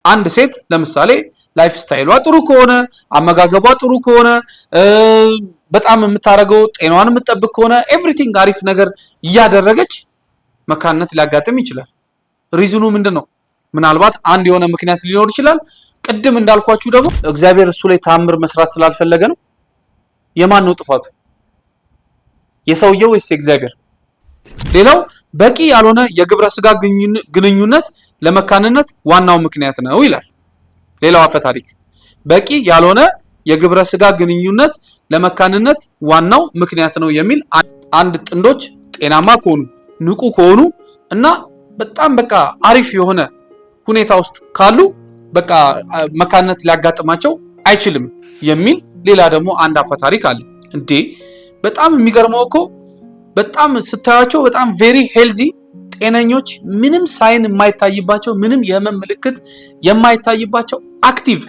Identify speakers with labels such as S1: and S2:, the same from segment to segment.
S1: አንድ ሴት ለምሳሌ ላይፍ ስታይሏ ጥሩ ከሆነ አመጋገቧ ጥሩ ከሆነ በጣም የምታረገው ጤናዋን የምትጠብቅ ከሆነ ኤቭሪቲንግ አሪፍ ነገር እያደረገች መካንነት ሊያጋጥም ይችላል። ሪዝኑ ምንድነው? ምናልባት አንድ የሆነ ምክንያት ሊኖር ይችላል። ቅድም እንዳልኳችሁ ደግሞ እግዚአብሔር እሱ ላይ ተአምር መስራት ስላልፈለገ ነው። የማን ነው ጥፋቱ? የሰውየው ወይስ የእግዚአብሔር? ሌላው በቂ ያልሆነ የግብረ ስጋ ግንኙነት ለመካንነት ዋናው ምክንያት ነው ይላል። ሌላው አፈ ታሪክ በቂ ያልሆነ የግብረ ስጋ ግንኙነት ለመካንነት ዋናው ምክንያት ነው የሚል አንድ ጥንዶች ጤናማ ከሆኑ ንቁ ከሆኑ እና በጣም በቃ አሪፍ የሆነ ሁኔታ ውስጥ ካሉ በቃ መካንነት ሊያጋጥማቸው አይችልም የሚል ሌላ ደግሞ አንድ አፈ ታሪክ አለ። እንዴ በጣም የሚገርመው እኮ በጣም ስታያቸው በጣም ቬሪ ሄልዚ ጤነኞች ምንም ሳይን የማይታይባቸው ምንም የህመም ምልክት የማይታይባቸው አክቲቭ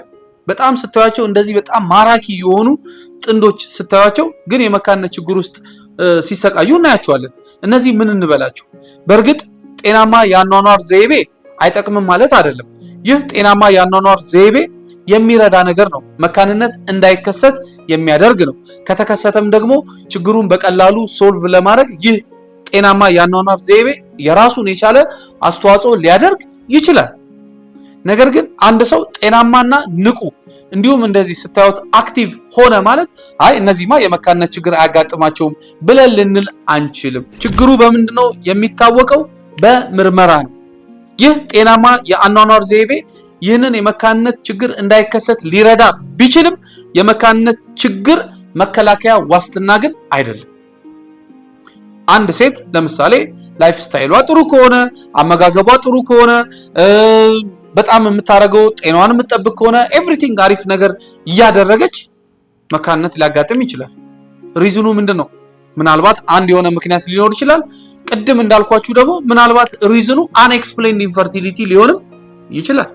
S1: በጣም ስታያቸው እንደዚህ በጣም ማራኪ የሆኑ ጥንዶች ስታያቸው ግን የመካንነት ችግር ውስጥ ሲሰቃዩ እናያቸዋለን። እነዚህ ምን እንበላቸው? በእርግጥ ጤናማ የአኗኗር ዘይቤ አይጠቅምም ማለት አይደለም። ይህ ጤናማ የአኗኗር ዘይቤ የሚረዳ ነገር ነው። መካንነት እንዳይከሰት የሚያደርግ ነው። ከተከሰተም ደግሞ ችግሩን በቀላሉ ሶልቭ ለማድረግ ይህ ጤናማ የአኗኗር ዘይቤ የራሱን የቻለ አስተዋጽኦ ሊያደርግ ይችላል። ነገር ግን አንድ ሰው ጤናማና ንቁ እንዲሁም እንደዚህ ስታዩት አክቲቭ ሆነ ማለት አይ እነዚህማ የመካንነት ችግር አያጋጥማቸውም ብለን ልንል አንችልም። ችግሩ በምንድነው የሚታወቀው? በምርመራ ነው። ይህ ጤናማ የአኗኗር ዘይቤ ይህንን የመካንነት ችግር እንዳይከሰት ሊረዳ ቢችልም የመካንነት ችግር መከላከያ ዋስትና ግን አይደለም። አንድ ሴት ለምሳሌ ላይፍ ስታይሏ ጥሩ ከሆነ አመጋገቧ ጥሩ ከሆነ በጣም የምታረገው ጤናዋን የምትጠብቅ ከሆነ ኤቭሪቲንግ አሪፍ ነገር እያደረገች መካንነት ሊያጋጥም ይችላል። ሪዝኑ ምንድነው? ምናልባት አንድ የሆነ ምክንያት ሊኖር ይችላል። ቅድም እንዳልኳችሁ ደግሞ ምናልባት ሪዝኑ አንኤክስፕሌንድ ኢንፈርቲሊቲ ሊሆንም ይችላል።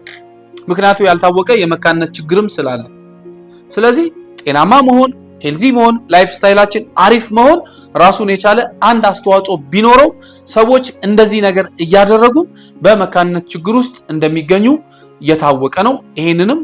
S1: ምክንያቱ ያልታወቀ የመካንነት ችግርም ስላለ። ስለዚህ ጤናማ መሆን ሄልዚ መሆን ላይፍ ስታይላችን አሪፍ መሆን ራሱን የቻለ አንድ አስተዋጽኦ ቢኖረው ሰዎች እንደዚህ ነገር እያደረጉ በመካንነት ችግር ውስጥ እንደሚገኙ የታወቀ ነው። ይሄንንም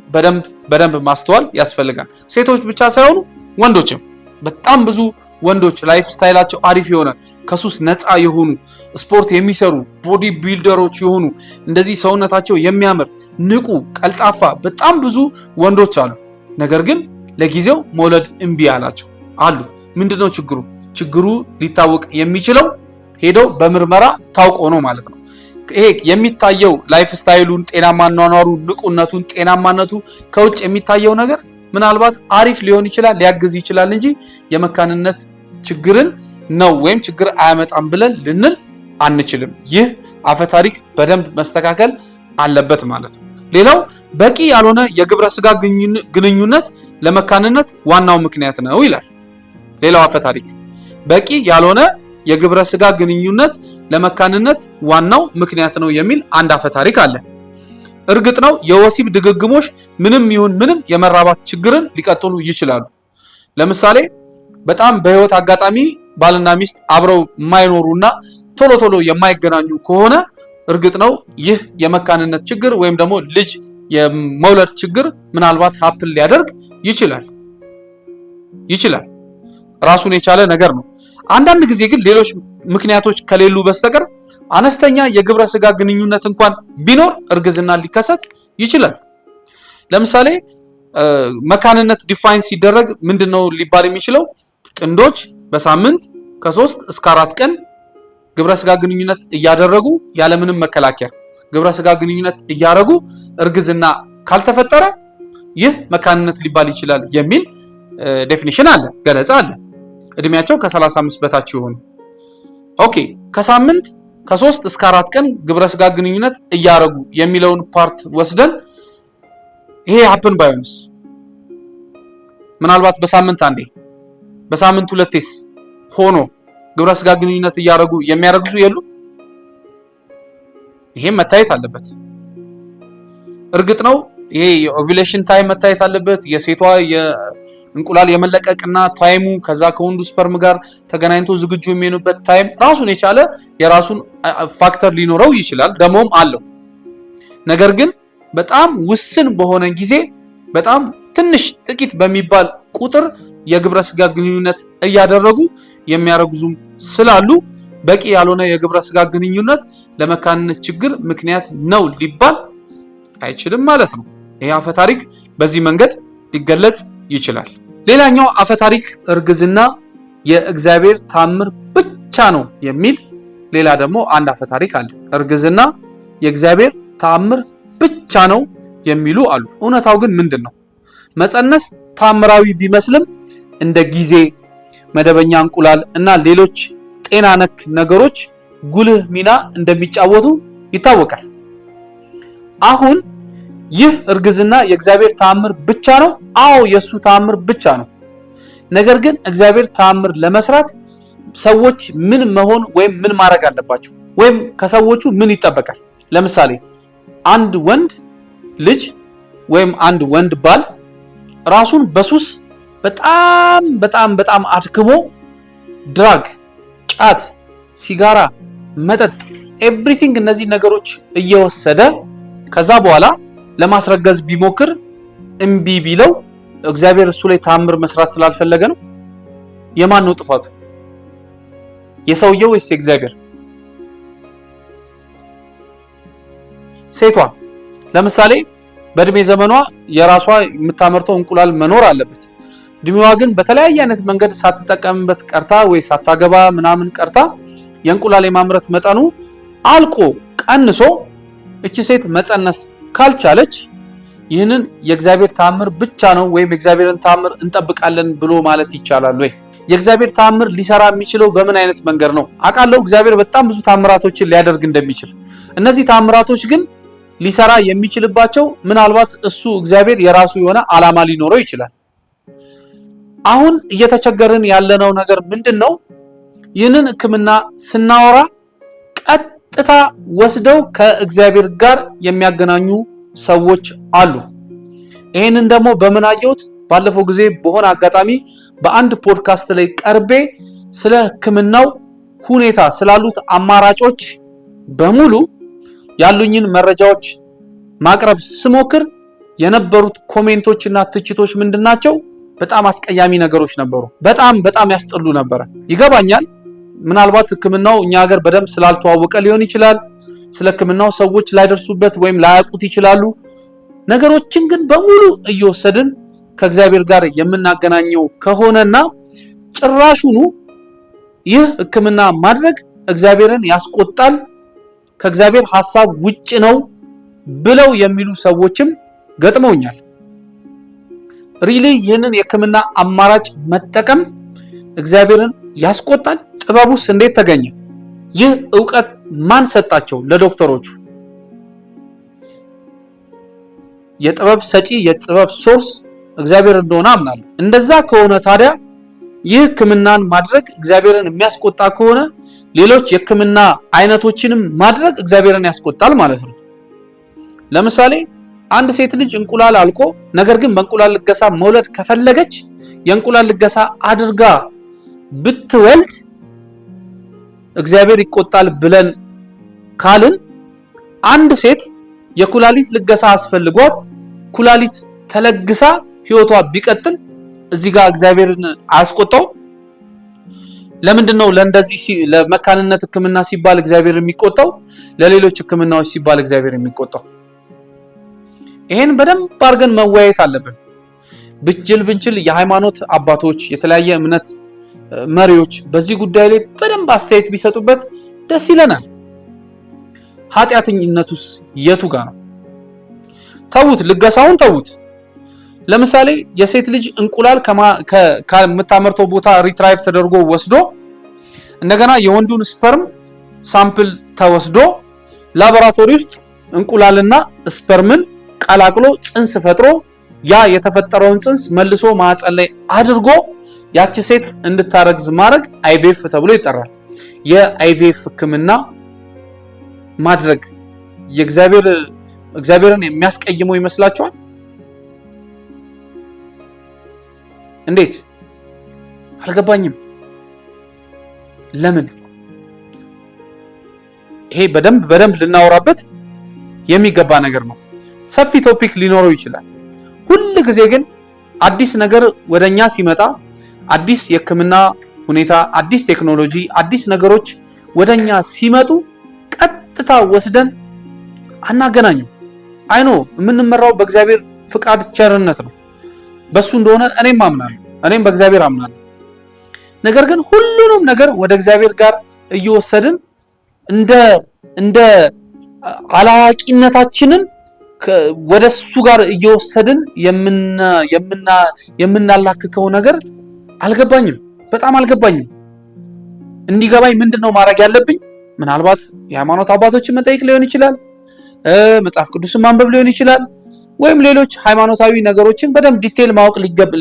S1: በደንብ ማስተዋል ያስፈልጋል። ሴቶች ብቻ ሳይሆኑ ወንዶችም በጣም ብዙ ወንዶች ላይፍ ስታይላቸው አሪፍ የሆነ ከሱስ ነፃ የሆኑ ስፖርት የሚሰሩ ቦዲ ቢልደሮች የሆኑ እንደዚህ ሰውነታቸው የሚያምር ንቁ ቀልጣፋ በጣም ብዙ ወንዶች አሉ። ነገር ግን ለጊዜው መውለድ እምቢ ያላቸው አሉ። ምንድነው ችግሩ? ችግሩ ሊታወቅ የሚችለው ሄደው በምርመራ ታውቆ ነው ማለት ነው። ይሄ የሚታየው ላይፍ ስታይሉን ጤናማ አኗኗሩ ንቁነቱን ጤናማነቱ ከውጭ የሚታየው ነገር ምናልባት አሪፍ ሊሆን ይችላል ሊያግዝ ይችላል እንጂ የመካንነት ችግርን ነው ወይም ችግር አያመጣም ብለን ልንል አንችልም። ይህ አፈ ታሪክ በደንብ መስተካከል አለበት ማለት ነው። ሌላው በቂ ያልሆነ የግብረ ስጋ ግንኙነት ለመካንነት ዋናው ምክንያት ነው ይላል። ሌላው አፈ ታሪክ በቂ ያልሆነ የግብረ ስጋ ግንኙነት ለመካንነት ዋናው ምክንያት ነው የሚል አንድ አፈ ታሪክ አለ። እርግጥ ነው የወሲብ ድግግሞሽ ምንም ይሁን ምንም የመራባት ችግርን ሊቀጥሉ ይችላሉ። ለምሳሌ በጣም በህይወት አጋጣሚ ባልና ሚስት አብረው የማይኖሩና ቶሎ የማይገናኙ ከሆነ እርግጥ ነው ይህ የመካንነት ችግር ወይም ደግሞ ልጅ የመውለድ ችግር ምናልባት ሀፕን ሊያደርግ ይችላል ራሱን የቻለ ነገር ነው። አንዳንድ ጊዜ ግን ሌሎች ምክንያቶች ከሌሉ በስተቀር አነስተኛ የግብረ ስጋ ግንኙነት እንኳን ቢኖር እርግዝና ሊከሰት ይችላል። ለምሳሌ መካንነት ዲፋይን ሲደረግ ምንድነው ሊባል የሚችለው? ጥንዶች በሳምንት ከ3 እስከ 4 ቀን ግብረ ስጋ ግንኙነት እያደረጉ ያለምንም መከላከያ ግብረ ስጋ ግንኙነት እያደረጉ እርግዝና ካልተፈጠረ ይህ መካንነት ሊባል ይችላል የሚል ዴፊኒሽን አለ፣ ገለጻ አለ። እድሜያቸው ከ35 በታች ይሆኑ ኦኬ ከሳምንት ከ3 እስከ 4 ቀን ግብረ ስጋ ግንኙነት እያደረጉ የሚለውን ፓርት ወስደን ይሄ ሀፕን ባይሆንስ ምናልባት በሳምንት አንዴ በሳምንት 2ቴስ ሆኖ ግብረ ስጋ ግንኙነት እያደረጉ የሚያረግዙ የሉ? ይሄም መታየት አለበት። እርግጥ ነው ይሄ የኦቪሌሽን ታይም መታየት አለበት። የሴቷ የእንቁላል የመለቀቅና ታይሙ ከዛ ከወንዱ ስፐርም ጋር ተገናኝቶ ዝግጁ የሚሆኑበት ታይም ራሱን የቻለ የራሱን ፋክተር ሊኖረው ይችላል፣ ደሞም አለው። ነገር ግን በጣም ውስን በሆነ ጊዜ በጣም ትንሽ ጥቂት በሚባል ቁጥር የግብረ ስጋ ግንኙነት እያደረጉ የሚያረግዙም ስላሉ በቂ ያልሆነ የግብረ ስጋ ግንኙነት ለመካንነት ችግር ምክንያት ነው ሊባል አይችልም ማለት ነው። ይሄ አፈ ታሪክ በዚህ መንገድ ሊገለጽ ይችላል። ሌላኛው አፈ ታሪክ እርግዝና የእግዚአብሔር ተአምር ብቻ ነው የሚል ሌላ ደግሞ አንድ አፈ ታሪክ አለ። እርግዝና የእግዚአብሔር ተአምር ብቻ ነው የሚሉ አሉ። እውነታው ግን ምንድን ነው? መፀነስ ተአምራዊ ቢመስልም እንደ ጊዜ፣ መደበኛ እንቁላል እና ሌሎች ጤና ነክ ነገሮች ጉልህ ሚና እንደሚጫወቱ ይታወቃል። አሁን ይህ እርግዝና የእግዚአብሔር ተአምር ብቻ ነው? አዎ የሱ ተአምር ብቻ ነው። ነገር ግን እግዚአብሔር ተአምር ለመስራት ሰዎች ምን መሆን ወይም ምን ማድረግ አለባቸው? ወይም ከሰዎቹ ምን ይጠበቃል? ለምሳሌ አንድ ወንድ ልጅ ወይም አንድ ወንድ ባል ራሱን በሱስ በጣም አድክሞ ድራግ፣ ጫት፣ ሲጋራ፣ መጠጥ ኤቭሪቲንግ እነዚህ ነገሮች እየወሰደ ከዛ በኋላ ለማስረገዝ ቢሞክር እምቢ ቢለው እግዚአብሔር እሱ ላይ ተአምር መስራት ስላልፈለገ ነው? የማን ነው ጥፋቱ? የሰውየው ወይስ የእግዚአብሔር? ሴቷ ለምሳሌ በእድሜ ዘመኗ የራሷ የምታመርተው እንቁላል መኖር አለበት። እድሜዋ ግን በተለያየ አይነት መንገድ ሳትጠቀምበት ቀርታ ወይ ሳታገባ ምናምን ቀርታ የእንቁላል የማምረት መጠኑ አልቆ ቀንሶ እቺ ሴት መፀነስ ካልቻለች ይህንን የእግዚአብሔር ተአምር ብቻ ነው ወይም የእግዚአብሔርን ተአምር እንጠብቃለን ብሎ ማለት ይቻላል ወይ? የእግዚአብሔር ተአምር ሊሰራ የሚችለው በምን አይነት መንገድ ነው? አውቃለሁ እግዚአብሔር በጣም ብዙ ተአምራቶችን ሊያደርግ እንደሚችል። እነዚህ ተአምራቶች ግን ሊሰራ የሚችልባቸው ምናልባት እሱ እግዚአብሔር የራሱ የሆነ ዓላማ ሊኖረው ይችላል። አሁን እየተቸገርን ያለነው ነገር ምንድነው? ይህንን ሕክምና ስናወራ ቀጥታ ወስደው ከእግዚአብሔር ጋር የሚያገናኙ ሰዎች አሉ። ይሄንን ደግሞ በምን አየሁት? ባለፈው ጊዜ በሆነ አጋጣሚ በአንድ ፖድካስት ላይ ቀርቤ ስለ ሕክምናው ሁኔታ ስላሉት አማራጮች በሙሉ ያሉኝን መረጃዎች ማቅረብ ስሞክር የነበሩት ኮሜንቶችና ትችቶች ምንድናቸው? በጣም አስቀያሚ ነገሮች ነበሩ። በጣም ያስጠሉ ነበረ። ይገባኛል። ምናልባት ሕክምናው እኛ ሀገር በደንብ ስላልተዋወቀ ሊሆን ይችላል። ስለ ሕክምናው ሰዎች ላይደርሱበት ወይም ላያውቁት ይችላሉ። ነገሮችን ግን በሙሉ እየወሰድን ከእግዚአብሔር ጋር የምናገናኘው ከሆነና ጭራሹኑ ይህ ሕክምና ማድረግ እግዚአብሔርን ያስቆጣል፣ ከእግዚአብሔር ሐሳብ ውጭ ነው ብለው የሚሉ ሰዎችም ገጥመውኛል። ሪሊ ይህንን የሕክምና አማራጭ መጠቀም እግዚአብሔርን ያስቆጣል? ጥበቡስ እንዴት ተገኘ? ይህ ዕውቀት ማን ሰጣቸው ለዶክተሮቹ? የጥበብ ሰጪ የጥበብ ሶርስ እግዚአብሔር እንደሆነ አምናለሁ። እንደዛ ከሆነ ታዲያ ይህ ሕክምናን ማድረግ እግዚአብሔርን የሚያስቆጣ ከሆነ ሌሎች የሕክምና አይነቶችንም ማድረግ እግዚአብሔርን ያስቆጣል ማለት ነው። ለምሳሌ አንድ ሴት ልጅ እንቁላል አልቆ ነገር ግን በእንቁላል ልገሳ መውለድ ከፈለገች የእንቁላል ልገሳ አድርጋ ብትወልድ እግዚአብሔር ይቆጣል ብለን ካልን አንድ ሴት የኩላሊት ልገሳ አስፈልጓት ኩላሊት ተለግሳ ህይወቷ ቢቀጥል እዚህ ጋር እግዚአብሔርን አያስቆጣው? ለምንድን ነው ለእንደዚህ ለመካንነት ሕክምና ሲባል እግዚአብሔር የሚቆጣው? ለሌሎች ሕክምናዎች ሲባል እግዚአብሔር የሚቆጣው? ይሄን በደንብ አድርገን መወያየት አለብን። ብንችል የሃይማኖት አባቶች፣ የተለያየ እምነት መሪዎች በዚህ ጉዳይ ላይ በደንብ አስተያየት ቢሰጡበት ደስ ይለናል። ኃጢአተኝነቱስ የቱ ጋር ነው? ተውት፣ ልገሳውን ተውት። ለምሳሌ የሴት ልጅ እንቁላል ከምታመርተው ቦታ ሪትራይቭ ተደርጎ ወስዶ እንደገና የወንዱን ስፐርም ሳምፕል ተወስዶ ላቦራቶሪ ውስጥ እንቁላልና ስፐርምን ቀላቅሎ ጽንስ ፈጥሮ ያ የተፈጠረውን ጽንስ መልሶ ማህፀን ላይ አድርጎ ያቺ ሴት እንድታረግዝ ማድረግ አይቪኤፍ ተብሎ ይጠራል። የአይቪኤፍ ሕክምና ማድረግ እግዚአብሔርን የሚያስቀይመው ይመስላችኋል? እንዴት? አልገባኝም። ለምን? ይሄ በደንብ ልናወራበት የሚገባ ነገር ነው። ሰፊ ቶፒክ ሊኖረው ይችላል። ሁል ጊዜ ግን አዲስ ነገር ወደኛ ሲመጣ አዲስ የሕክምና ሁኔታ፣ አዲስ ቴክኖሎጂ፣ አዲስ ነገሮች ወደኛ ሲመጡ ቀጥታ ወስደን አናገናኙ። አይኖ የምንመራው በእግዚአብሔር ፍቃድ ቸርነት ነው። በሱ እንደሆነ እኔም አምናለሁ፣ እኔም በእግዚአብሔር አምናለሁ። ነገር ግን ሁሉንም ነገር ወደ እግዚአብሔር ጋር እየወሰድን እንደ አላዋቂነታችንን ወደሱ ጋር እየወሰድን የምናላክከው ነገር አልገባኝም፣ በጣም አልገባኝም። እንዲገባኝ ምንድነው ማድረግ ያለብኝ? ምናልባት የሃይማኖት አባቶችን መጠየቅ ሊሆን ይችላል፣ መጽሐፍ ቅዱስን ማንበብ ሊሆን ይችላል፣ ወይም ሌሎች ሃይማኖታዊ ነገሮችን በደንብ ዲቴል ማወቅ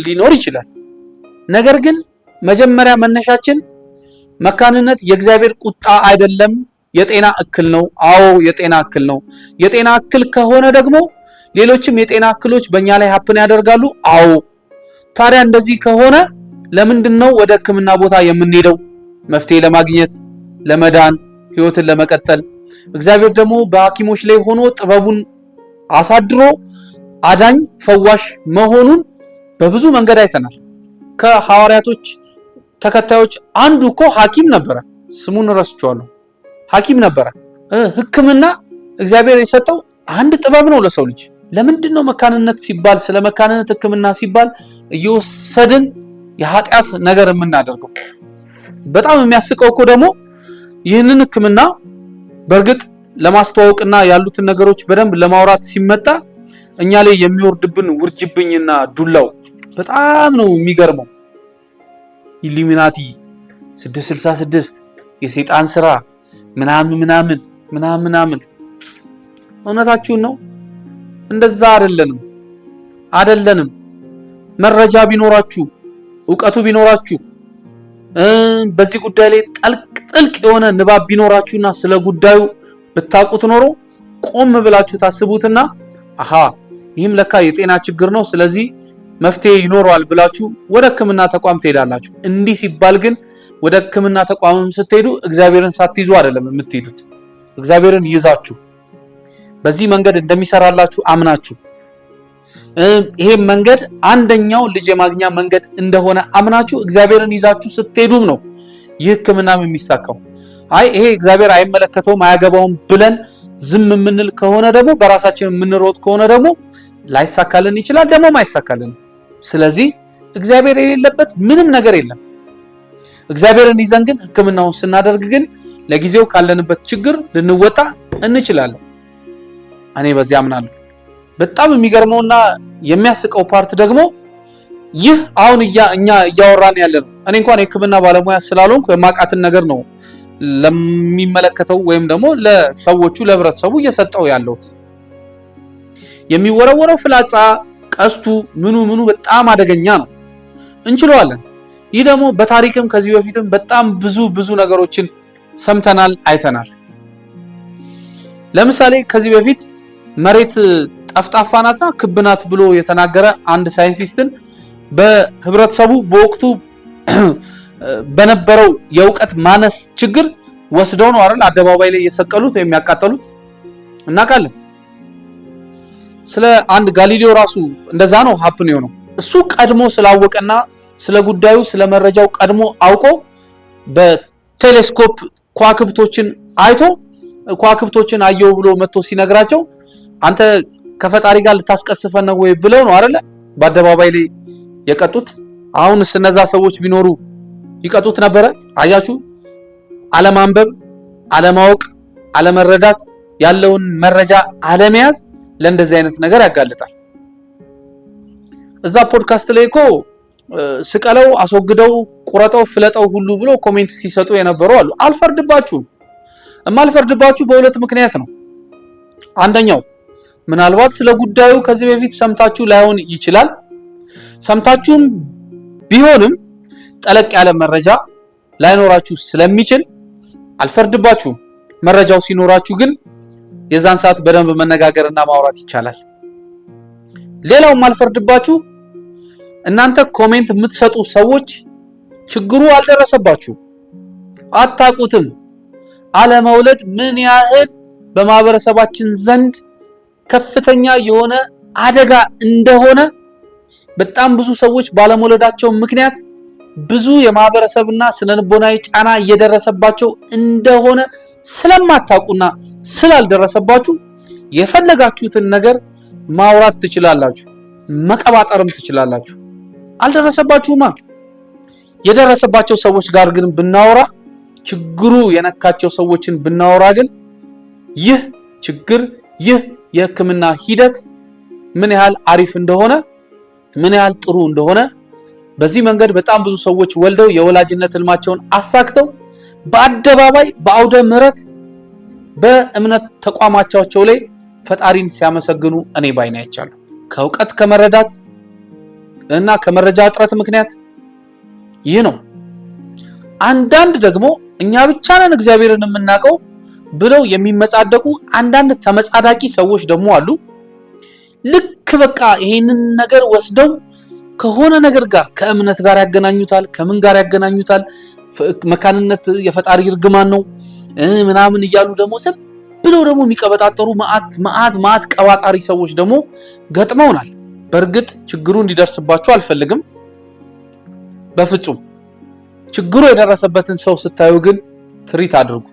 S1: ሊኖር ይችላል። ነገር ግን መጀመሪያ መነሻችን መካንነት የእግዚአብሔር ቁጣ አይደለም፣ የጤና እክል ነው። አዎ የጤና እክል ነው። የጤና እክል ከሆነ ደግሞ ሌሎችም የጤና እክሎች በእኛ ላይ ሀፕን ያደርጋሉ። አዎ ታዲያ እንደዚህ ከሆነ ለምንድነው ወደ ሕክምና ቦታ የምንሄደው? መፍትሄ ለማግኘት፣ ለመዳን፣ ህይወትን ለመቀጠል። እግዚአብሔር ደግሞ በሐኪሞች ላይ ሆኖ ጥበቡን አሳድሮ አዳኝ ፈዋሽ መሆኑን በብዙ መንገድ አይተናል። ከሐዋርያቶች ተከታዮች አንዱ እኮ ሐኪም ነበረ። ስሙን ረስቼዋለሁ። ሐኪም ነበረ። ሕክምና እግዚአብሔር የሰጠው አንድ ጥበብ ነው ለሰው ልጅ። ለምንድነው መካንነት ሲባል ስለ መካንነት ሕክምና ሲባል እየወሰድን የኃጢአት ነገር የምናደርገው? በጣም የሚያስቀው እኮ ደግሞ ይህንን ሕክምና በእርግጥ ለማስተዋወቅና ያሉትን ነገሮች በደንብ ለማውራት ሲመጣ እኛ ላይ የሚወርድብን ውርጅብኝና ዱላው በጣም ነው የሚገርመው። ኢሉሚናቲ 666 የሰይጣን ስራ ምናምን እውነታችሁን ነው። እንደዛ አይደለንም። መረጃ ቢኖራችሁ ዕውቀቱ ቢኖራችሁ በዚህ ጉዳይ ላይ ጥልቅ የሆነ ንባብ ቢኖራችሁና ስለ ጉዳዩ ብታውቁት ኖሮ ቆም ብላችሁ ታስቡትና አሃ ይህም ለካ የጤና ችግር ነው፣ ስለዚህ መፍትሄ ይኖረዋል ብላችሁ ወደ ሕክምና ተቋም ትሄዳላችሁ። እንዲህ ሲባል ግን ወደ ሕክምና ተቋምም ስትሄዱ እግዚአብሔርን ሳትይዙ አይደለም የምትሄዱት። እግዚአብሔርን ይዛችሁ በዚህ መንገድ እንደሚሰራላችሁ አምናችሁ ይሄ መንገድ አንደኛው ልጅ የማግኛ መንገድ እንደሆነ አምናችሁ እግዚአብሔርን ይዛችሁ ስትሄዱም ነው ይህ ሕክምናም የሚሳካው። አይ ይሄ እግዚአብሔር አይመለከተውም አያገባውም ብለን ዝም የምንል ከሆነ ደግሞ በራሳችን የምንሮጥ ከሆነ ደግሞ ላይሳካልን ይችላል፣ ደግሞ አይሳካልን። ስለዚህ እግዚአብሔር የሌለበት ምንም ነገር የለም። እግዚአብሔርን ይዘን ግን ሕክምናውን ስናደርግ ግን ለጊዜው ካለንበት ችግር ልንወጣ እንችላለን። እኔ በዚህ አምናለሁ። በጣም የሚገርመውና የሚያስቀው ፓርት ደግሞ ይህ አሁን እኛ እያወራን ያለነው እኔ እንኳን የሕክምና ባለሙያ ስላልሆንኩ የማውቃትን ነገር ነው ለሚመለከተው ወይም ደግሞ ለሰዎቹ ለህብረተሰቡ እየሰጠው ያለሁት። የሚወረወረው ፍላጻ ቀስቱ ምኑ በጣም አደገኛ ነው፣ እንችለዋለን። ይህ ደግሞ በታሪክም ከዚህ በፊትም በጣም ብዙ ነገሮችን ሰምተናል፣ አይተናል። ለምሳሌ ከዚህ በፊት መሬት ጠፍጣፋ ናትና ክብ ናት ብሎ የተናገረ አንድ ሳይንቲስትን በህብረተሰቡ በወቅቱ በነበረው የእውቀት ማነስ ችግር ወስደው ነው አይደል አደባባይ ላይ የሰቀሉት ወይም ያቃጠሉት እናውቃለን። ስለ አንድ ጋሊሌዮ ራሱ እንደዛ ነው ሀፕን የሆነው። እሱ ቀድሞ ስላወቀና ስለ ጉዳዩ ስለ መረጃው ቀድሞ አውቆ በቴሌስኮፕ ከዋክብቶችን አይቶ ከዋክብቶችን አየው ብሎ መጥቶ ሲነግራቸው አንተ ከፈጣሪ ጋር ልታስቀስፈን ነው ወይ ብለው ነው አይደል በአደባባይ ላይ የቀጡት። አሁንስ እነዛ ሰዎች ቢኖሩ ይቀጡት ነበረ? አያችሁ፣ አለማንበብ፣ አለማወቅ፣ አለመረዳት፣ ያለውን መረጃ አለመያዝ ለእንደዚህ አይነት ነገር ያጋልጣል። እዛ ፖድካስት ላይ እኮ ስቀለው፣ አስወግደው፣ ቁረጠው፣ ፍለጠው ሁሉ ብሎ ኮሜንት ሲሰጡ የነበሩ አሉ። አልፈርድባችሁም። የማልፈርድባችሁ በሁለት ምክንያት ነው። አንደኛው ምናልባት ስለ ጉዳዩ ከዚህ በፊት ሰምታችሁ ላይሆን ይችላል። ሰምታችሁም ቢሆንም ጠለቅ ያለ መረጃ ላይኖራችሁ ስለሚችል አልፈርድባችሁም። መረጃው ሲኖራችሁ ግን የዛን ሰዓት በደንብ መነጋገርና ማውራት ይቻላል። ሌላው ማልፈርድባችሁ እናንተ ኮሜንት የምትሰጡ ሰዎች ችግሩ አልደረሰባችሁ፣ አታውቁትም። አለመውለድ ምን ያህል በማህበረሰባችን ዘንድ ከፍተኛ የሆነ አደጋ እንደሆነ በጣም ብዙ ሰዎች ባለመውለዳቸው ምክንያት ብዙ የማህበረሰብና ስነልቦናዊ ጫና እየደረሰባቸው እንደሆነ ስለማታውቁና ስላልደረሰባችሁ የፈለጋችሁትን ነገር ማውራት ትችላላችሁ፣ መቀባጠርም ትችላላችሁ። አልደረሰባችሁማ። የደረሰባቸው ሰዎች ጋር ግን ብናወራ፣ ችግሩ የነካቸው ሰዎችን ብናወራ ግን ይህ ችግር ይህ የሕክምና ሂደት ምን ያህል አሪፍ እንደሆነ ምን ያህል ጥሩ እንደሆነ በዚህ መንገድ በጣም ብዙ ሰዎች ወልደው የወላጅነት ህልማቸውን አሳክተው በአደባባይ በአውደ ምሕረት በእምነት ተቋማቸው ላይ ፈጣሪን ሲያመሰግኑ እኔ ባይኔ አይቻለሁ። ከእውቀት ከመረዳት እና ከመረጃ እጥረት ምክንያት ይህ ነው። አንዳንድ ደግሞ እኛ ብቻ ነን እግዚአብሔርን የምናውቀው ብለው የሚመጻደቁ አንዳንድ ተመጻዳቂ ሰዎች ደግሞ አሉ። ልክ በቃ ይሄንን ነገር ወስደው ከሆነ ነገር ጋር ከእምነት ጋር ያገናኙታል፣ ከምን ጋር ያገናኙታል፣ መካንነት የፈጣሪ እርግማን ነው ምናምን እያሉ ደግሞ ዝም ብለው ደግሞ የሚቀበጣጠሩ ማአት ቀባጣሪ ሰዎች ደግሞ ገጥመውናል። በእርግጥ ችግሩ እንዲደርስባችሁ አልፈልግም፣ በፍጹም። ችግሩ የደረሰበትን ሰው ስታዩ ግን ትሪት አድርጉ።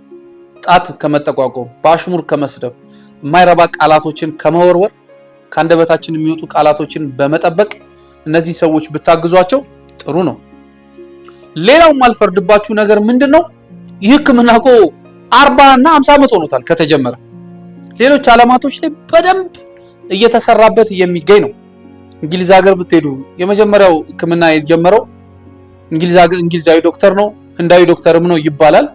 S1: ጣት ከመጠቋቆም፣ በአሽሙር ከመስደብ፣ የማይረባ ቃላቶችን ከመወርወር፣ ከአንደበታችን የሚወጡ ቃላቶችን በመጠበቅ እነዚህ ሰዎች ብታግዟቸው ጥሩ ነው። ሌላው ማልፈርድባችሁ ነገር ምንድነው? ይህ ሕክምና እኮ 40 እና 50 ዓመት ሆኖታል ከተጀመረ። ሌሎች ዓለማቶች ላይ በደንብ እየተሰራበት የሚገኝ ነው። እንግሊዝ ሀገር ብትሄዱ የመጀመሪያው ሕክምና የጀመረው እንግሊዛዊ ዶክተር ነው፣ ህንዳዊ ዶክተርም ነው ይባላል።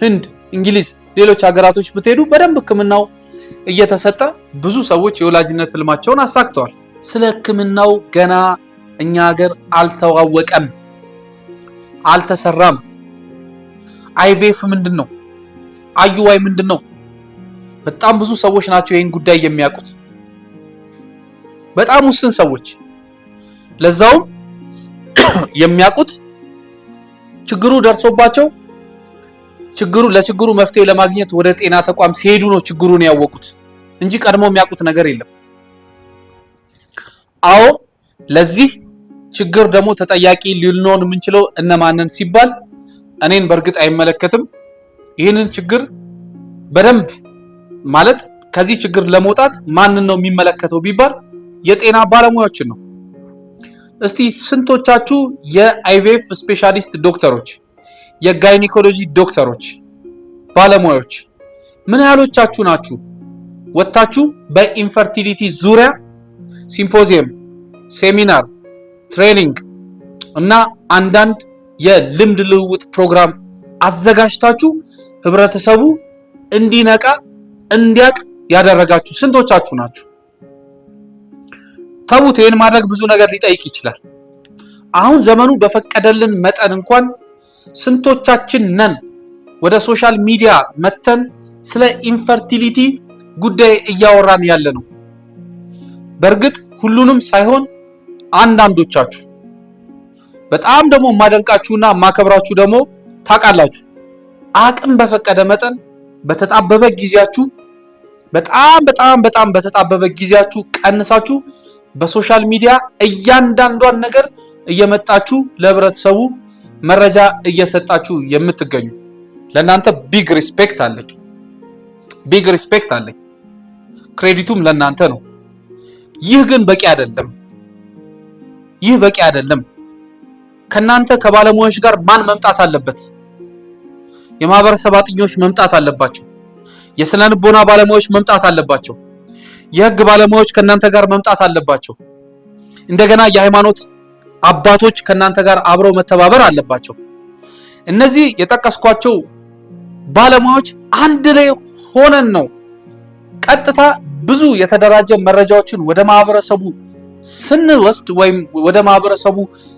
S1: ህንድ፣ እንግሊዝ፣ ሌሎች ሀገራቶች ብትሄዱ በደንብ ሕክምናው እየተሰጠ ብዙ ሰዎች የወላጅነት ህልማቸውን አሳክተዋል። ስለ ሕክምናው ገና እኛ ሀገር አልተዋወቀም፣ አልተሰራም። አይቪኤፍ ምንድን ነው? አዩዋይ ምንድን ነው? በጣም ብዙ ሰዎች ናቸው ይህን ጉዳይ የሚያውቁት፣ በጣም ውስን ሰዎች። ለዛውም የሚያውቁት ችግሩ ደርሶባቸው ለችግሩ መፍትሄ ለማግኘት ወደ ጤና ተቋም ሲሄዱ ነው ችግሩን ያወቁት እንጂ ቀድሞ የሚያውቁት ነገር የለም። አዎ ለዚህ ችግር ደግሞ ተጠያቂ ልንሆን የምንችለው እነማንን ሲባል እኔን በእርግጥ አይመለከትም። ይህንን ችግር በደንብ ማለት ከዚህ ችግር ለመውጣት ማንን ነው የሚመለከተው ቢባል የጤና ባለሙያዎችን ነው። እስቲ ስንቶቻችሁ የአይቪኤፍ ስፔሻሊስት ዶክተሮች፣ የጋይኒኮሎጂ ዶክተሮች ባለሙያዎች ምን ያህሎቻችሁ ናችሁ ወጣችሁ በኢንፈርቲሊቲ ዙሪያ ሲምፖዚየም፣ ሴሚናር፣ ትሬኒንግ እና አንዳንድ የልምድ ልውውጥ ፕሮግራም አዘጋጅታችሁ ህብረተሰቡ እንዲነቃ እንዲያቅ ያደረጋችሁ ስንቶቻችሁ ናችሁ? ተቡት። ይሄን ማድረግ ብዙ ነገር ሊጠይቅ ይችላል። አሁን ዘመኑ በፈቀደልን መጠን እንኳን ስንቶቻችን ነን ወደ ሶሻል ሚዲያ መተን ስለ ኢንፈርቲሊቲ ጉዳይ እያወራን ያለ ነው? በእርግጥ ሁሉንም ሳይሆን አንዳንዶቻችሁ። በጣም ደግሞ ማደንቃችሁና ማከብራችሁ ደግሞ ታውቃላችሁ፣ አቅም በፈቀደ መጠን በተጣበበ ጊዜያችሁ በጣም በተጣበበ ጊዜያችሁ ቀንሳችሁ በሶሻል ሚዲያ እያንዳንዷን ነገር እየመጣችሁ ለህብረተሰቡ መረጃ እየሰጣችሁ የምትገኙ ለእናንተ ቢግ ሪስፔክት አለኝ። ክሬዲቱም ለእናንተ ነው። ይህ ግን በቂ አይደለም። ከናንተ ከባለሙያዎች ጋር ማን መምጣት አለበት? የማህበረሰብ አጥኚዎች መምጣት አለባቸው። የስነ ልቦና ባለሙያዎች መምጣት አለባቸው። የህግ ባለሙያዎች ከናንተ ጋር መምጣት አለባቸው። እንደገና የሃይማኖት አባቶች ከናንተ ጋር አብረው መተባበር አለባቸው። እነዚህ የጠቀስኳቸው ባለሙያዎች አንድ ላይ ሆነን ነው ቀጥታ ብዙ የተደራጀ መረጃዎችን ወደ ማህበረሰቡ ስንወስድ ወይም ወደ ማህበረሰቡ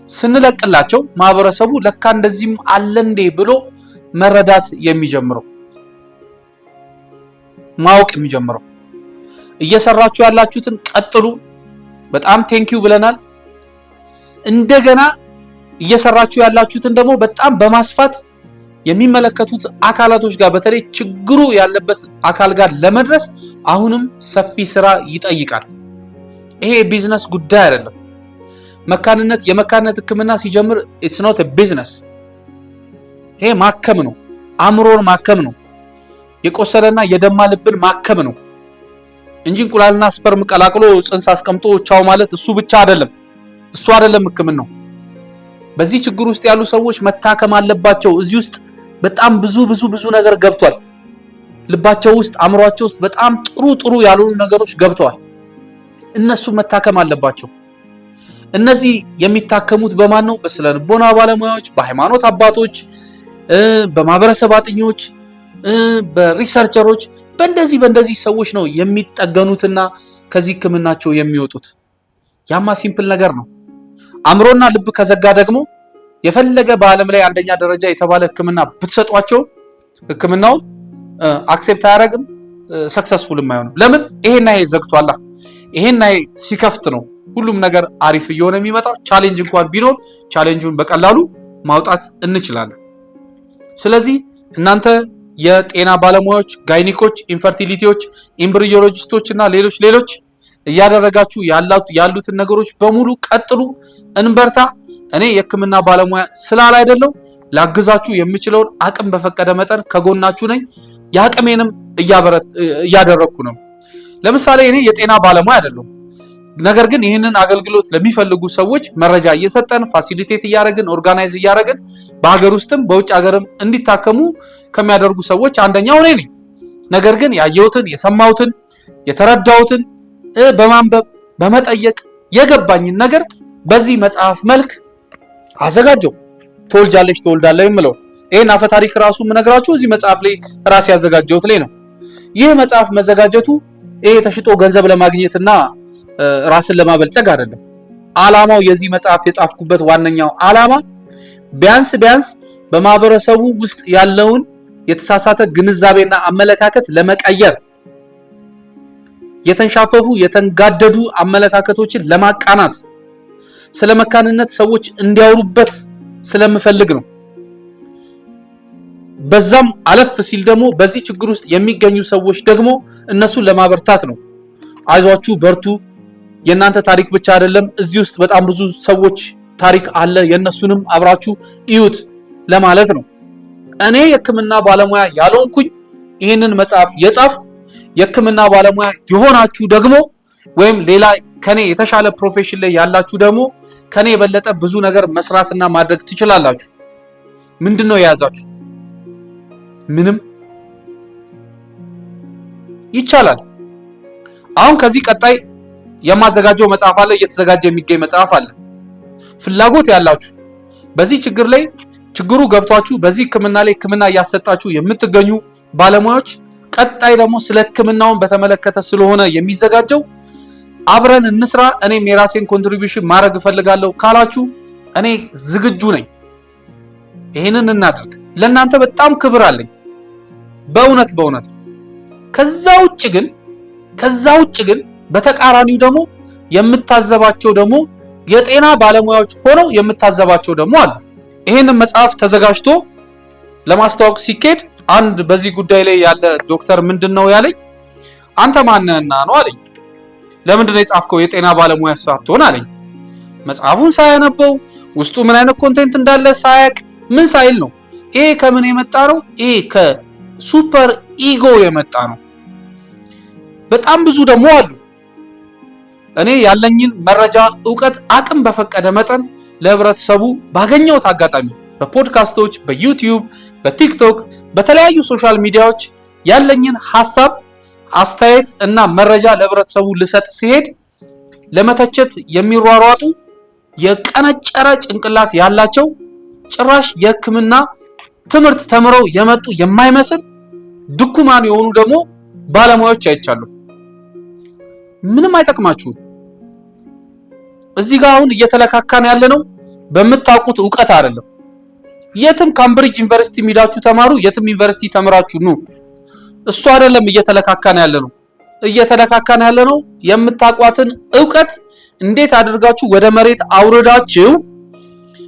S1: ስንለቅላቸው ማህበረሰቡ ለካ እንደዚህም አለ እንዴ ብሎ መረዳት የሚጀምረው ማወቅ የሚጀምረው። እየሰራችሁ ያላችሁትን ቀጥሉ። በጣም ቴንኪው ብለናል። እንደገና እየሰራችሁ ያላችሁትን ደግሞ በጣም በማስፋት የሚመለከቱት አካላቶች ጋር በተለይ ችግሩ ያለበት አካል ጋር ለመድረስ አሁንም ሰፊ ስራ ይጠይቃል። ይሄ ቢዝነስ ጉዳይ አይደለም። የመካንነት ህክምና ሲጀምር it's not a business። ይሄ ማከም ነው፣ አእምሮን ማከም ነው፣ የቆሰለና የደማ ልብን ማከም ነው እንጂ እንቁላልና ስፐርም ቀላቅሎ ጽንስ አስቀምጦ ቻው ማለት እሱ ብቻ አይደለም። እሱ አይደለም ህክምናው። በዚህ ችግር ውስጥ ያሉ ሰዎች መታከም አለባቸው። እዚህ ውስጥ በጣም ብዙ ነገር ገብቷል። ልባቸው ውስጥ አእምሯቸው ውስጥ በጣም ጥሩ ያልሆኑ ነገሮች ገብተዋል። እነሱ መታከም አለባቸው። እነዚህ የሚታከሙት በማን ነው? በስነ ልቦና ባለሙያዎች፣ በሃይማኖት አባቶች፣ በማህበረሰብ አጥኚዎች፣ በሪሰርቸሮች፣ በእንደዚህ ሰዎች ነው የሚጠገኑትና ከዚህ ህክምናቸው የሚወጡት። ያማ ሲምፕል ነገር ነው። አእምሮና ልብ ከዘጋ ደግሞ የፈለገ በዓለም ላይ አንደኛ ደረጃ የተባለ ህክምና ብትሰጧቸው ህክምናውን አክሴፕት አያደርግም፣ ሰክሰስፉልም አይሆንም። ለምን? ይሄና ይሄ ዘግቷላ። ይሄና ይሄ ሲከፍት ነው ሁሉም ነገር አሪፍ እየሆነ የሚመጣው። ቻሌንጅ እንኳን ቢኖር ቻሌንጁን በቀላሉ ማውጣት እንችላለን። ስለዚህ እናንተ የጤና ባለሙያዎች፣ ጋይኒኮች፣ ኢንፈርቲሊቲዎች፣ ኤምብሪዮሎጂስቶች እና ሌሎች እያደረጋችሁ ያሉትን ነገሮች በሙሉ ቀጥሉ፣ እንበርታ። እኔ የህክምና ባለሙያ ስላል አይደለው ላግዛችሁ የምችለውን አቅም በፈቀደ መጠን ከጎናችሁ ነኝ። የአቅሜንም እያደረኩ ነው። ለምሳሌ እኔ የጤና ባለሙያ አይደለሁም፣ ነገር ግን ይህንን አገልግሎት ለሚፈልጉ ሰዎች መረጃ እየሰጠን ፋሲሊቴት እያደረግን ኦርጋናይዝ እያደረግን በሀገር ውስጥም በውጭ ሀገርም እንዲታከሙ ከሚያደርጉ ሰዎች አንደኛው እኔ ነኝ። ነገር ግን ያየሁትን የሰማሁትን የተረዳሁትን በማንበብ በመጠየቅ የገባኝን ነገር በዚህ መጽሐፍ መልክ አዘጋጀው። ትወልጃለሽ ትወልዳለህ የምለው ይሄን አፈ ታሪክ ራሱ የምነግራችሁ እዚህ መጽሐፍ ላይ ራሴ ያዘጋጀሁት ላይ ነው። ይህ መጽሐፍ መዘጋጀቱ ይሄ ተሽጦ ገንዘብ ለማግኘትና ራስን ለማበልጸግ አይደለም። ዓላማው የዚህ መጽሐፍ የጻፍኩበት ዋነኛው ዓላማ ቢያንስ በማህበረሰቡ ውስጥ ያለውን የተሳሳተ ግንዛቤና አመለካከት ለመቀየር፣ የተንሻፈፉ የተንጋደዱ አመለካከቶችን ለማቃናት፣ ስለመካንነት ሰዎች እንዲያወሩበት ስለምፈልግ ነው። በዛም አለፍ ሲል ደግሞ በዚህ ችግር ውስጥ የሚገኙ ሰዎች ደግሞ እነሱን ለማበርታት ነው። አይዟችሁ በርቱ፣ የእናንተ ታሪክ ብቻ አይደለም፣ እዚህ ውስጥ በጣም ብዙ ሰዎች ታሪክ አለ፣ የእነሱንም አብራችሁ እዩት ለማለት ነው። እኔ የህክምና ባለሙያ ያልሆንኩኝ ይህንን መጽሐፍ የጻፍኩ፣ የህክምና ባለሙያ የሆናችሁ ደግሞ ወይም ሌላ ከኔ የተሻለ ፕሮፌሽን ላይ ያላችሁ ደግሞ ከኔ የበለጠ ብዙ ነገር መስራትና ማድረግ ትችላላችሁ። ምንድነው የያዛችሁ? ምንም ይቻላል። አሁን ከዚህ ቀጣይ የማዘጋጀው መጽሐፍ አለ፣ እየተዘጋጀ የሚገኝ መጽሐፍ አለ። ፍላጎት ያላችሁ በዚህ ችግር ላይ ችግሩ ገብቷችሁ በዚህ ህክምና ላይ ህክምና እያሰጣችሁ የምትገኙ ባለሙያዎች ቀጣይ ደግሞ ስለ ህክምናውን በተመለከተ ስለሆነ የሚዘጋጀው አብረን እንስራ፣ እኔም የራሴን ኮንትሪቢዩሽን ማድረግ እፈልጋለሁ ካላችሁ እኔ ዝግጁ ነኝ። ይሄንን እናድርግ። ለእናንተ በጣም ክብር አለኝ በእውነት። ከዛ ውጭ ግን በተቃራኒው ደግሞ የምታዘባቸው ደግሞ የጤና ባለሙያዎች ሆነው የምታዘባቸው ደግሞ አሉ። ይሄንን መጽሐፍ ተዘጋጅቶ ለማስተዋወቅ ሲኬድ አንድ በዚህ ጉዳይ ላይ ያለ ዶክተር ምንድነው ያለኝ፣ አንተ ማነህና ነው አለኝ። ለምንድን ነው የጻፍከው የጤና ባለሙያ ሳትሆን አለኝ። መጽሐፉን ሳያነበው ውስጡ ምን አይነት ኮንቴንት እንዳለ ሳያቅ ምን ሳይል ነው። ይሄ ከምን የመጣ ነው? ይሄ ከሱፐር ኢጎ የመጣ ነው። በጣም ብዙ ደግሞ አሉ። እኔ ያለኝን መረጃ ዕውቀት አቅም በፈቀደ መጠን ለህብረተሰቡ ባገኘሁት አጋጣሚ በፖድካስቶች፣ በዩቲዩብ፣ በቲክቶክ፣ በተለያዩ ሶሻል ሚዲያዎች ያለኝን ሐሳብ፣ አስተያየት እና መረጃ ለህብረተሰቡ ልሰጥ ሲሄድ ለመተቸት የሚሯሯጡ የቀነጨረ ጭንቅላት ያላቸው ጭራሽ የህክምና ትምህርት ተምረው የመጡ የማይመስል ድኩማን የሆኑ ደግሞ ባለሙያዎች አይቻሉ። ምንም አይጠቅማችሁም። እዚህ ጋር አሁን እየተለካካን ያለነው በምታውቁት ዕውቀት አይደለም። የትም ካምብሪጅ ዩኒቨርሲቲ ሄዳችሁ ተማሩ፣ የትም ዩኒቨርሲቲ ተምራችሁ ነው። እሱ አይደለም እየተለካካን ያለነው። እየተለካካን ያለነው የምታውቋትን ዕውቀት እንዴት አድርጋችሁ ወደ መሬት አውርዳችሁ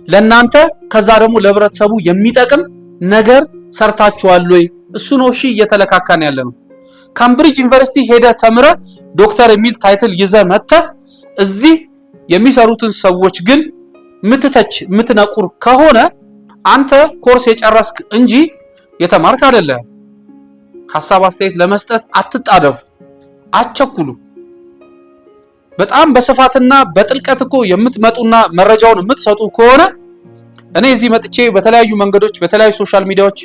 S1: ለናንተ ከዛ ደግሞ ለህብረተሰቡ የሚጠቅም ነገር ሰርታችኋል ወይ? እሱ ነው እሺ እየተለካካን ያለ ነው። ካምብሪጅ ዩኒቨርሲቲ ሄደ ተምረ ዶክተር የሚል ታይትል ይዘ መተ እዚህ የሚሰሩትን ሰዎች ግን ምትነቁር ከሆነ አንተ ኮርስ የጨረስክ እንጂ የተማርክ አይደለም። ሐሳብ አስተያየት ለመስጠት አትጣደፉ፣ አትቸኩሉ። በጣም በስፋትና በጥልቀት እኮ የምትመጡና መረጃውን የምትሰጡ ከሆነ እኔ እዚህ መጥቼ በተለያዩ መንገዶች በተለያዩ ሶሻል ሚዲያዎች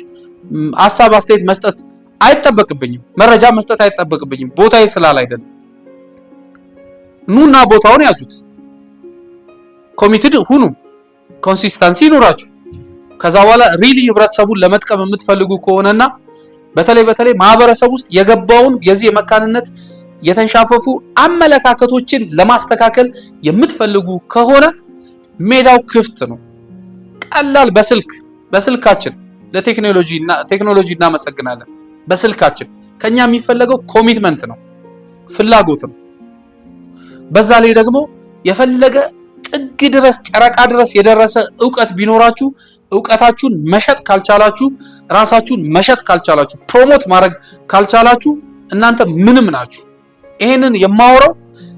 S1: ሐሳብ አስተያየት መስጠት አይጠበቅብኝም፣ መረጃ መስጠት አይጠበቅብኝም። ቦታዬ ስላል አይደለም። ኑና ቦታውን ያዙት። ኮሚትድ ሁኑ፣ ኮንሲስተንሲ ይኑራችሁ። ከዛ በኋላ ሪሊ ህብረተሰቡን ለመጥቀም የምትፈልጉ ከሆነና በተለይ ማህበረሰብ ውስጥ የገባውን የዚህ የመካንነት የተንሻፈፉ አመለካከቶችን ለማስተካከል የምትፈልጉ ከሆነ ሜዳው ክፍት ነው። ቀላል በስልካችን ቴክኖሎጂ እናመሰግናለን። በስልካችን ከኛ የሚፈለገው ኮሚትመንት ነው፣ ፍላጎት ነው። በዛ ላይ ደግሞ የፈለገ ጥግ ድረስ ጨረቃ ድረስ የደረሰ ዕውቀት ቢኖራችሁ ዕውቀታችሁን መሸጥ ካልቻላችሁ፣ ራሳችሁን መሸጥ ካልቻላችሁ፣ ፕሮሞት ማድረግ ካልቻላችሁ እናንተ ምንም ናችሁ። ይሄንን የማወራው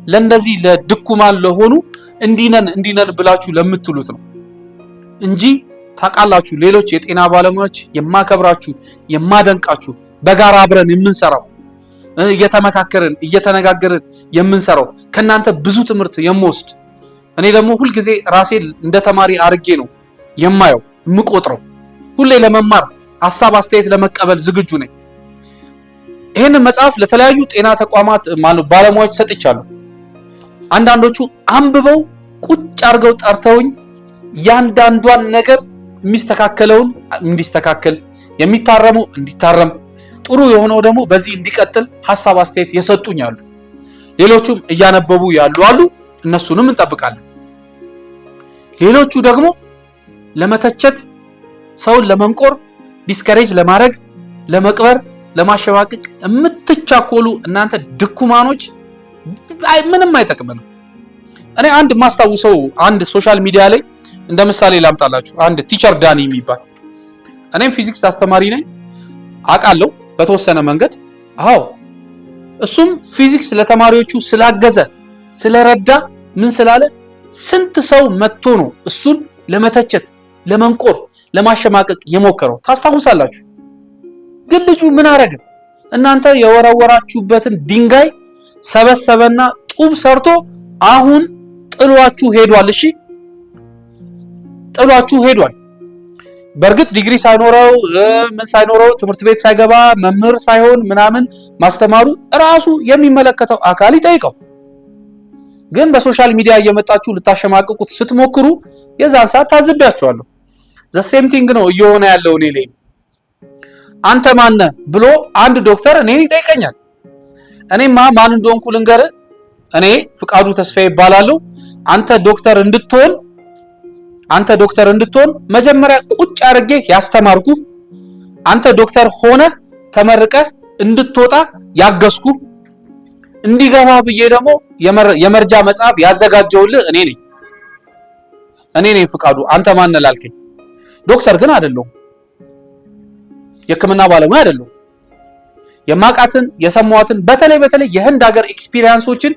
S1: ለእንደዚህ ለድኩማን ለሆኑ እንዲነን ብላችሁ ለምትሉት ነው እንጂ ታውቃላችሁ፣ ሌሎች የጤና ባለሙያዎች የማከብራችሁ የማደንቃችሁ በጋራ አብረን የምንሰራው እየተመካከርን እየተነጋገርን የምንሰራው ከናንተ ብዙ ትምህርት የምወስድ እኔ ደግሞ ሁልጊዜ ራሴን እንደ ተማሪ አርጌ ነው የማየው የምቆጥረው። ሁሌ ለመማር ሐሳብ አስተያየት ለመቀበል ዝግጁ ነኝ። ይሄንን መጽሐፍ ለተለያዩ ጤና ተቋማት ባለሙያዎች ሰጥቻለሁ። አንዳንዶቹ አንብበው ቁጭ አርገው ጠርተውኝ ያንዳንዷን ነገር የሚስተካከለውን እንዲስተካከል፣ የሚታረመው እንዲታረም፣ ጥሩ የሆነው ደግሞ በዚህ እንዲቀጥል ሐሳብ አስተያየት የሰጡኝ አሉ። ሌሎቹም እያነበቡ ያሉ አሉ። እነሱንም እንጠብቃለን። ሌሎቹ ደግሞ ለመተቸት፣ ሰውን ለመንቆር፣ ዲስከሬጅ ለማድረግ፣ ለመቅበር፣ ለማሸማቀቅ የምትቻኮሉ እናንተ ድኩማኖች ምንም አይጠቅምንም። እኔ አንድ ማስታውሰው አንድ ሶሻል ሚዲያ ላይ እንደ ምሳሌ ላምጣላችሁ። አንድ ቲቸር ዳኒ የሚባል እኔም ፊዚክስ አስተማሪ ነኝ አውቃለሁ በተወሰነ መንገድ። አዎ እሱም ፊዚክስ ለተማሪዎቹ ስላገዘ ስለረዳ ምን ስላለ ስንት ሰው መጥቶ ነው እሱን ለመተቸት፣ ለመንቆር፣ ለማሸማቀቅ የሞከረው ታስታውሳላችሁ። ግን ልጁ ምን አረገ? እናንተ የወረወራችሁበትን ድንጋይ ሰበሰበና ጡብ ሰርቶ አሁን ጥሏችሁ ሄዷል። እሺ ጥሏችሁ ሄዷል። በእርግጥ ዲግሪ ሳይኖረው ምን ሳይኖረው ትምህርት ቤት ሳይገባ መምህር ሳይሆን ምናምን ማስተማሩ ራሱ የሚመለከተው አካል ይጠይቀው። ግን በሶሻል ሚዲያ እየመጣችሁ ልታሸማቅቁት ስትሞክሩ የዛን ሰዓት ታዝቢያችኋለሁ። ዘሴም ቲንግ ነው እየሆነ ያለው። እኔ ላይ አንተ ማን ነህ ብሎ አንድ ዶክተር እኔን ይጠይቀኛል። እኔማ ማን እንደሆንኩ ልንገርህ። እኔ ፍቃዱ ተስፋዬ ይባላለሁ። አንተ ዶክተር እንድትሆን መጀመሪያ ቁጭ አድርጌ ያስተማርኩ፣ አንተ ዶክተር ሆነ ተመርቀህ እንድትወጣ ያገዝኩ፣ እንዲገባ ብዬ ደግሞ የመርጃ መጽሐፍ ያዘጋጀውልህ እኔ ነኝ ፍቃዱ። አንተ ማን ላልከኝ ዶክተር ግን አይደለሁም፣ የሕክምና ባለሙያ አይደለሁም። የማቃትን የሰማዋትን በተለይ የህንድ ሀገር ኤክስፒሪየንሶችን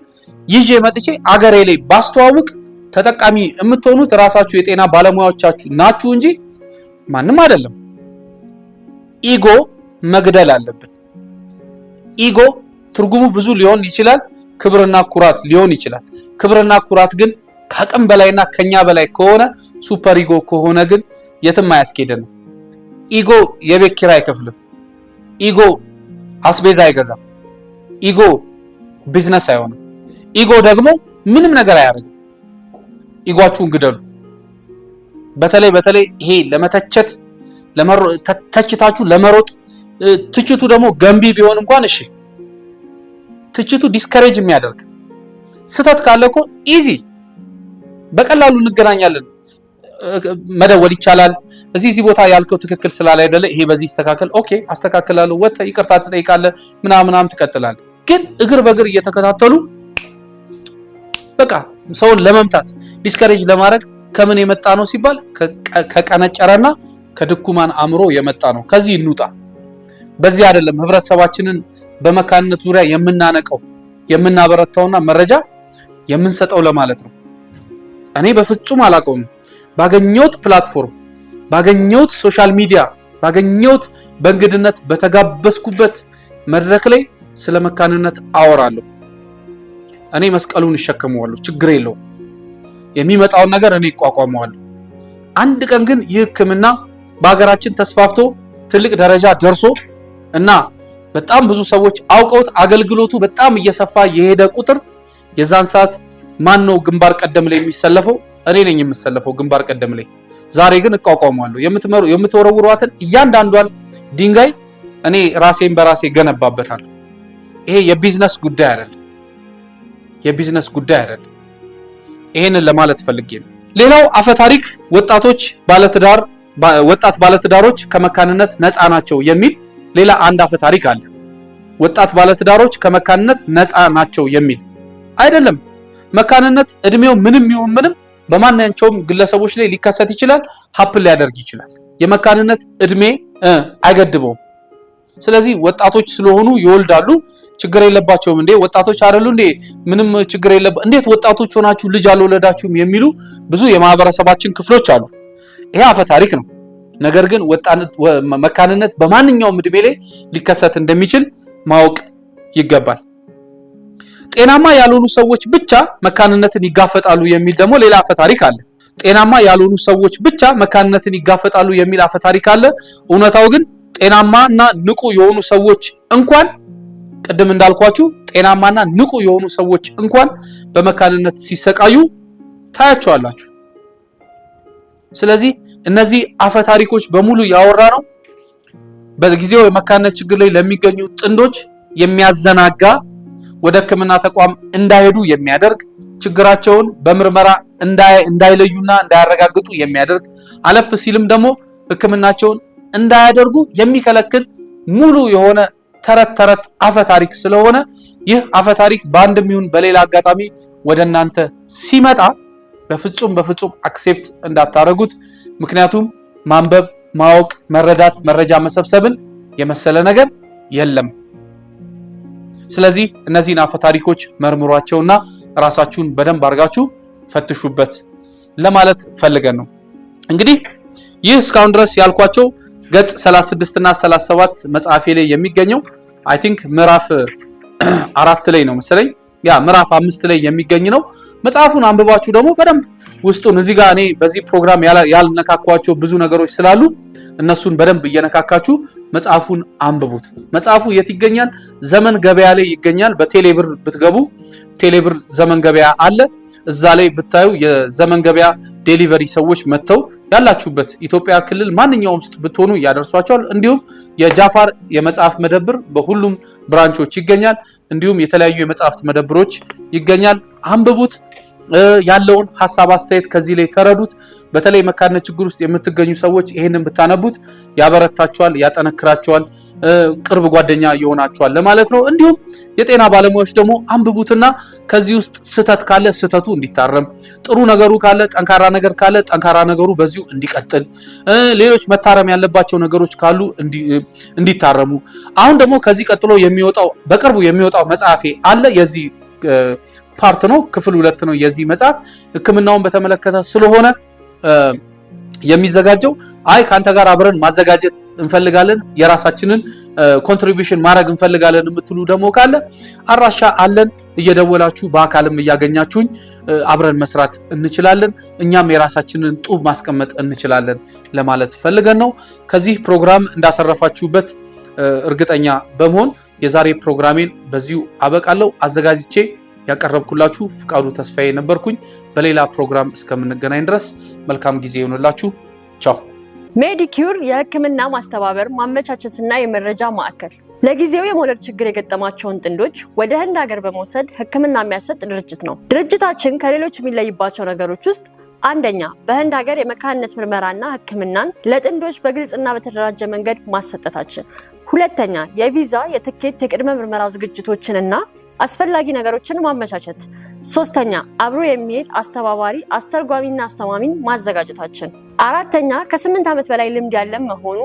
S1: ይዤ መጥቼ አገሬ ላይ ባስተዋውቅ ተጠቃሚ የምትሆኑት ራሳችሁ የጤና ባለሙያዎቻችሁ ናችሁ እንጂ ማንም አይደለም። ኢጎ መግደል አለብን። ኢጎ ትርጉሙ ብዙ ሊሆን ይችላል። ክብርና ኩራት ሊሆን ይችላል። ክብርና ኩራት ግን ከአቅም በላይና ከኛ በላይ ከሆነ ሱፐር ኢጎ ከሆነ ግን የትም አያስኬደንም። ኢጎ የቤት ኪራይ አይከፍልም። ኢጎ አስቤዛ አይገዛም። ኢጎ ቢዝነስ አይሆንም። ኢጎ ደግሞ ምንም ነገር አያደርግም። ኢጓችሁን ግደሉ። በተለይ ይሄ ለመተቸት ተችታችሁ ለመሮጥ ትችቱ ደግሞ ገንቢ ቢሆን እንኳን እሺ፣ ትችቱ ዲስከሬጅ የሚያደርግ ስተት ካለ እኮ ኢዚ በቀላሉ እንገናኛለን። መደወል ይቻላል። እዚህ ቦታ ያልከው ትክክል ስላላይደለ ይሄ በዚህ ይስተካከል፣ ኦኬ አስተካክላለሁ፣ ወጥተህ ይቅርታ ትጠይቃለህ፣ ምናምን ትቀጥላለህ። ግን እግር በእግር እየተከታተሉ በቃ ሰውን ለመምታት ዲስከሬጅ ለማድረግ ከምን የመጣ ነው ሲባል ከቀነጨረና ከድኩማን አእምሮ የመጣ ነው። ከዚህ እንውጣ። በዚህ አይደለም ህብረተሰባችንን በመካንነት ዙሪያ የምናነቀው የምናበረታውና መረጃ የምንሰጠው ለማለት ነው። እኔ በፍጹም አላውቀውም። ባገኘሁት ፕላትፎርም፣ ባገኘሁት ሶሻል ሚዲያ፣ ባገኘሁት በእንግድነት በተጋበዝኩበት መድረክ ላይ ስለ መካንነት አወራለሁ። እኔ መስቀሉን እሸከመዋለሁ፣ ችግር የለውም። የሚመጣውን ነገር እኔ እቋቋመዋለሁ። አንድ ቀን ግን ይህ ህክምና በሀገራችን ተስፋፍቶ ትልቅ ደረጃ ደርሶ እና በጣም ብዙ ሰዎች አውቀውት አገልግሎቱ በጣም እየሰፋ የሄደ ቁጥር የዛን ሰዓት ማን ነው ግንባር ቀደም ላይ የሚሰለፈው? እኔ ነኝ የምሰለፈው ግንባር ቀደም ላይ። ዛሬ ግን እቋቋመዋለሁ። የምትወረውሯትን እያንዳንዷን ድንጋይ እኔ ራሴን በራሴ ገነባበታለሁ። ይሄ የቢዝነስ ጉዳይ አይደለም፣ የቢዝነስ ጉዳይ አይደለም። ይሄንን ለማለት ፈልጌ ነው። ሌላው አፈታሪክ ወጣት ባለትዳሮች ከመካንነት ነፃ ናቸው የሚል ሌላ አንድ አፈታሪክ አለ። ወጣት ባለትዳሮች ከመካንነት ነፃ ናቸው የሚል አይደለም። መካንነት እድሜው ምንም ይሁን ምንም በማንኛውም ግለሰቦች ላይ ሊከሰት ይችላል፣ ሀፕን ሊያደርግ ይችላል። የመካንነት እድሜ አይገድበውም። ስለዚህ ወጣቶች ስለሆኑ ይወልዳሉ፣ ችግር የለባቸውም እንዴ ወጣቶች አይደሉ እንዴ ምንም ችግር የለባ እንዴት ወጣቶች ሆናችሁ ልጅ አልወለዳችሁም የሚሉ ብዙ የማህበረሰባችን ክፍሎች አሉ። ይሄ አፈታሪክ ነው። ነገር ግን መካንነት በማንኛውም እድሜ ላይ ሊከሰት እንደሚችል ማወቅ ይገባል። ጤናማ ያልሆኑ ሰዎች ብቻ መካንነትን ይጋፈጣሉ የሚል ደግሞ ሌላ አፈታሪክ አለ። ጤናማ ያልሆኑ ሰዎች ብቻ መካንነትን ይጋፈጣሉ የሚል አፈታሪክ አለ። እውነታው ግን ጤናማና ንቁ የሆኑ ሰዎች እንኳን ቅድም እንዳልኳችሁ ጤናማና ንቁ የሆኑ ሰዎች እንኳን በመካንነት ሲሰቃዩ ታያቸዋላችሁ። ስለዚህ እነዚህ አፈታሪኮች በሙሉ ያወራ ነው በጊዜው የመካንነት ችግር ላይ ለሚገኙ ጥንዶች የሚያዘናጋ፣ ወደ ህክምና ተቋም እንዳይሄዱ የሚያደርግ፣ ችግራቸውን በምርመራ እንዳይለዩና እንዳያረጋግጡ የሚያደርግ፣ አለፍ ሲልም ደግሞ ህክምናቸውን እንዳያደርጉ የሚከለክል ሙሉ የሆነ ተረት አፈታሪክ ስለሆነ ይህ አፈታሪክ በአንድም ይሁን በሌላ አጋጣሚ ወደ እናንተ ሲመጣ በፍጹም አክሴፕት እንዳታረጉት። ምክንያቱም ማንበብ፣ ማወቅ፣ መረዳት፣ መረጃ መሰብሰብን የመሰለ ነገር የለም። ስለዚህ እነዚህን አፈታሪኮች መርምሯቸውና ራሳችሁን በደንብ አድርጋችሁ ፈትሹበት ለማለት ፈልገን ነው። እንግዲህ ይህ እስካሁን ድረስ ያልኳቸው ገጽ 36 እና 37 መጽሐፌ ላይ የሚገኘው አይ ቲንክ ምዕራፍ 4 ላይ ነው መሰለኝ፣ ምዕራፍ 5 ላይ የሚገኝ ነው። መጽሐፉን አንብባችሁ ደግሞ በደንብ ውስጡን እዚህ ጋር እኔ በዚህ ፕሮግራም ያልነካኳቸው ብዙ ነገሮች ስላሉ እነሱን በደንብ እየነካካችሁ መጽሐፉን አንብቡት። መጽሐፉ የት ይገኛል? ዘመን ገበያ ላይ ይገኛል። በቴሌብር ብትገቡ ቴሌብር ዘመን ገበያ አለ። እዛ ላይ ብታዩ የዘመን ገበያ ዴሊቨሪ ሰዎች መጥተው ያላችሁበት ኢትዮጵያ ክልል ማንኛውም ውስጥ ብትሆኑ ያደርሷቸዋል። እንዲሁም የጃፋር የመጽሐፍ መደብር በሁሉም ብራንቾች ይገኛል። እንዲሁም የተለያዩ የመጽሐፍት መደብሮች ይገኛል። አንብቡት። ያለውን ሐሳብ አስተያየት ከዚህ ላይ ተረዱት። በተለይ መካንነት ችግር ውስጥ የምትገኙ ሰዎች ይሄንን ብታነቡት ያበረታችኋል፣ ያጠነክራችኋል፣ ቅርብ ጓደኛ ይሆናችኋል ለማለት ነው። እንዲሁም የጤና ባለሙያዎች ደግሞ አንብቡትና ከዚህ ውስጥ ስህተት ካለ ስህተቱ እንዲታረም፣ ጥሩ ነገሩ ካለ ጠንካራ ነገር ካለ ጠንካራ ነገሩ በዚሁ እንዲቀጥል፣ ሌሎች መታረም ያለባቸው ነገሮች ካሉ እንዲታረሙ። አሁን ደግሞ ከዚህ ቀጥሎ የሚወጣው በቅርቡ የሚወጣው መጽሐፌ አለ። የዚህ ፓርት ነው፣ ክፍል 2 ነው የዚህ መጽሐፍ። ህክምናውን በተመለከተ ስለሆነ የሚዘጋጀው ካንተ ጋር አብረን ማዘጋጀት እንፈልጋለን፣ የራሳችንን ኮንትሪቢዩሽን ማድረግ እንፈልጋለን የምትሉ ደግሞ ካለ አድራሻ አለን። እየደወላችሁ በአካልም እያገኛችሁኝ አብረን መስራት እንችላለን። እኛም የራሳችንን ጡብ ማስቀመጥ እንችላለን ለማለት ፈልገን ነው። ከዚህ ፕሮግራም እንዳተረፋችሁበት እርግጠኛ በመሆን የዛሬ ፕሮግራሜን በዚሁ አበቃለሁ። አዘጋጅቼ ያቀረብኩላችሁ ፍቃዱ ተስፋዬ ነበርኩኝ። በሌላ ፕሮግራም እስከምንገናኝ ድረስ መልካም ጊዜ ይሁንላችሁ። ቻው።
S2: ሜዲኪዩር የህክምና ማስተባበር ማመቻቸትና የመረጃ ማዕከል ለጊዜው የመውለድ ችግር የገጠማቸውን ጥንዶች ወደ ህንድ ሀገር በመውሰድ ህክምና የሚያሰጥ ድርጅት ነው። ድርጅታችን ከሌሎች የሚለይባቸው ነገሮች ውስጥ አንደኛ፣ በህንድ ሀገር የመካንነት ምርመራና ህክምናን ለጥንዶች በግልጽና በተደራጀ መንገድ ማሰጠታችን፣ ሁለተኛ፣ የቪዛ የትኬት የቅድመ ምርመራ ዝግጅቶችንና አስፈላጊ ነገሮችን ማመቻቸት። ሶስተኛ አብሮ የሚሄድ አስተባባሪ፣ አስተርጓሚና አስተማሚን ማዘጋጀታችን። አራተኛ ከ8 ዓመት በላይ ልምድ ያለን መሆኑ።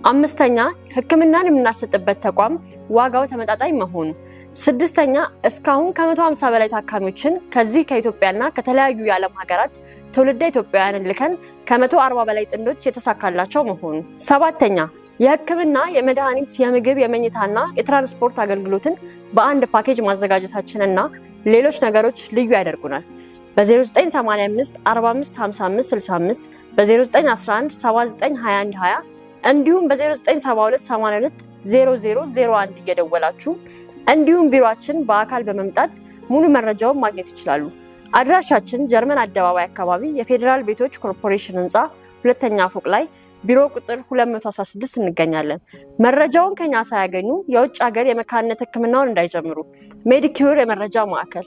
S2: አምስተኛ ህክምናን የምናሰጥበት ተቋም ዋጋው ተመጣጣኝ መሆኑ። ስድስተኛ እስካሁን ከ150 በላይ ታካሚዎችን ከዚህ ከኢትዮጵያና ከተለያዩ የዓለም ሀገራት ትውልደ ኢትዮጵያውያንን ልከን ከ140 በላይ ጥንዶች የተሳካላቸው መሆኑ። ሰባተኛ የህክምና፣ የመድኃኒት፣ የምግብ፣ የመኝታና የትራንስፖርት አገልግሎትን በአንድ ፓኬጅ ማዘጋጀታችንና ሌሎች ነገሮች ልዩ ያደርጉናል። በ0985 45 55 65 በ0911 79 21 20 እንዲሁም በ0972 82 0001 እየደወላችሁ እንዲሁም ቢሮአችን በአካል በመምጣት ሙሉ መረጃውን ማግኘት ይችላሉ። አድራሻችን ጀርመን አደባባይ አካባቢ የፌዴራል ቤቶች ኮርፖሬሽን ህንፃ ሁለተኛ ፎቅ ላይ ቢሮ ቁጥር 216 እንገኛለን። መረጃውን ከኛ ሳያገኙ የውጭ ሀገር የመካንነት ህክምናውን እንዳይጀምሩ። ሜዲኪዩር የመረጃ ማዕከል